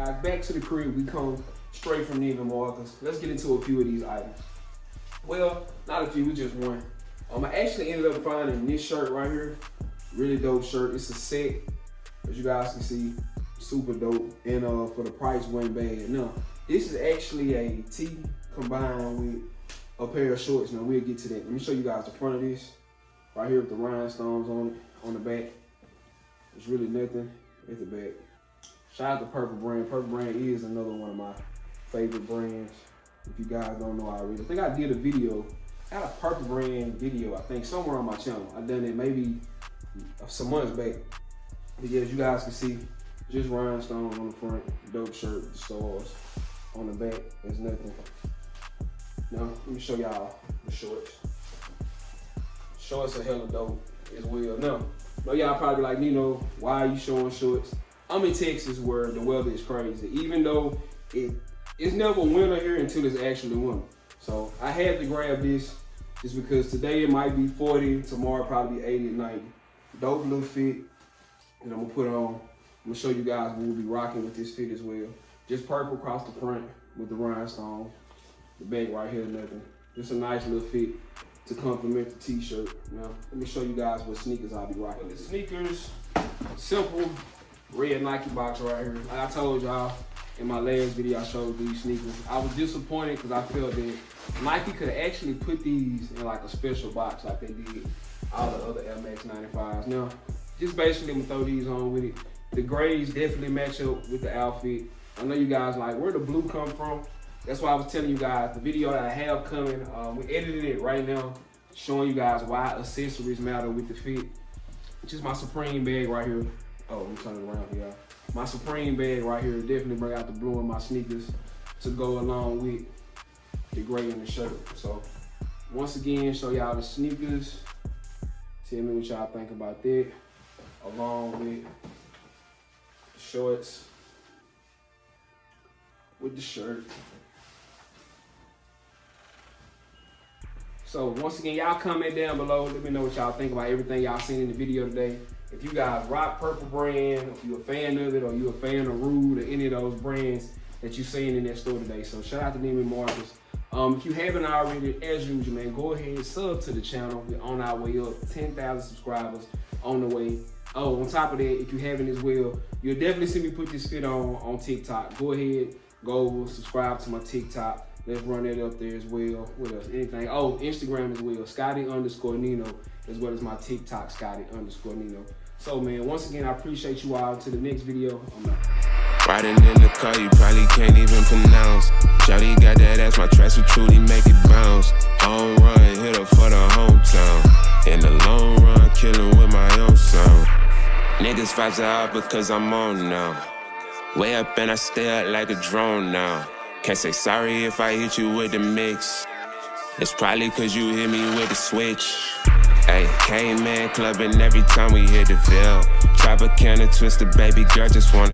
guys, back to the crib. We come straight from Neiman Marcus. Let's get into a few of these items. Well, not a few, just one. I actually ended up finding this shirt right here. Really dope shirt. It's a set, as you guys can see, super dope. And for the price, wasn't bad. Now, this is actually a tee combined with a pair of shorts. Now, we'll get to that. Let me show you guys the front of this. Right here with the rhinestones on it, on the back. It's really nothing at the back. Shout out to Purple Brand. Purple Brand is another one of my favorite brands. If you guys don't know already. I think I did a video. I had a Purple Brand video, I think, somewhere on my channel. I done it maybe some months back. But yeah, as you guys can see, just rhinestones on the front, dope shirt, the stars. On the back, there's nothing. Now, let me show y'all the shorts. Shorts are hella dope as well. Now, y'all probably like, Nino, why are you showing shorts? I'm in Texas where the weather is crazy. Even though it's never winter here until it's actually winter. So I had to grab this just because today it might be 40, tomorrow probably 80 at night. Dope little fit that I'm gonna put on. I'm gonna show you guys what we'll be rocking with this fit as well. Just purple across the front with the rhinestone. The back right here, nothing. Just a nice little fit to complement the t-shirt. Now, let me show you guys what sneakers I'll be rocking. The sneakers, simple, red Nike box right here. Like I told y'all in my last video, I showed these sneakers. I was disappointed because I felt that Nike could have actually put these in like a special box like they did all the other Air Max 95s. Now, just basically I'm gonna throw these on with it. The grays definitely match up with the outfit. I know you guys like, where the blue come from? That's why I was telling you guys, the video that I have coming, we're editing it right now, showing you guys why accessories matter with the fit. Just my Supreme bag right here. Oh, let me turn it around here. My Supreme bag right here definitely bring out the blue in my sneakers to go along with the gray in the shirt. So, once again, show y'all the sneakers. Tell me what y'all think about that, along with the shorts with the shirt. So once again, y'all comment down below. Let me know what y'all think about everything y'all seen in the video today. If you guys rock Purple Brand, if you're a fan of it, or you're a fan of Rude, or any of those brands that you've seen in that store today. So shout out to Neiman Marcus. If you haven't already, as usual, man, go ahead, sub to the channel. We're on our way up, 10,000 subscribers on the way. Oh, on top of that, if you haven't as well, you'll definitely see me put this fit on TikTok. Go ahead, go subscribe to my TikTok. Let's run that up there as well. What else? Anything? Oh, Instagram as well. Scotty_Nino, as well as my TikTok, Scotty_Nino. So, man, once again, I appreciate you all. To the next video, I'm out. Riding in the car, you probably can't even pronounce. Shawty got that ass, my tracks will truly make it bounce. Home run, hit her for the hometown. In the long run, killing with my own sound. Niggas vibes are out because I'm on now. Way up and I stay up like a drone now. Can't say sorry if I hit you with the mix. It's probably cause you hit me with the switch. Hey, K-Man clubbing every time we hit the Ville. Tropicana Twister, baby girl, just want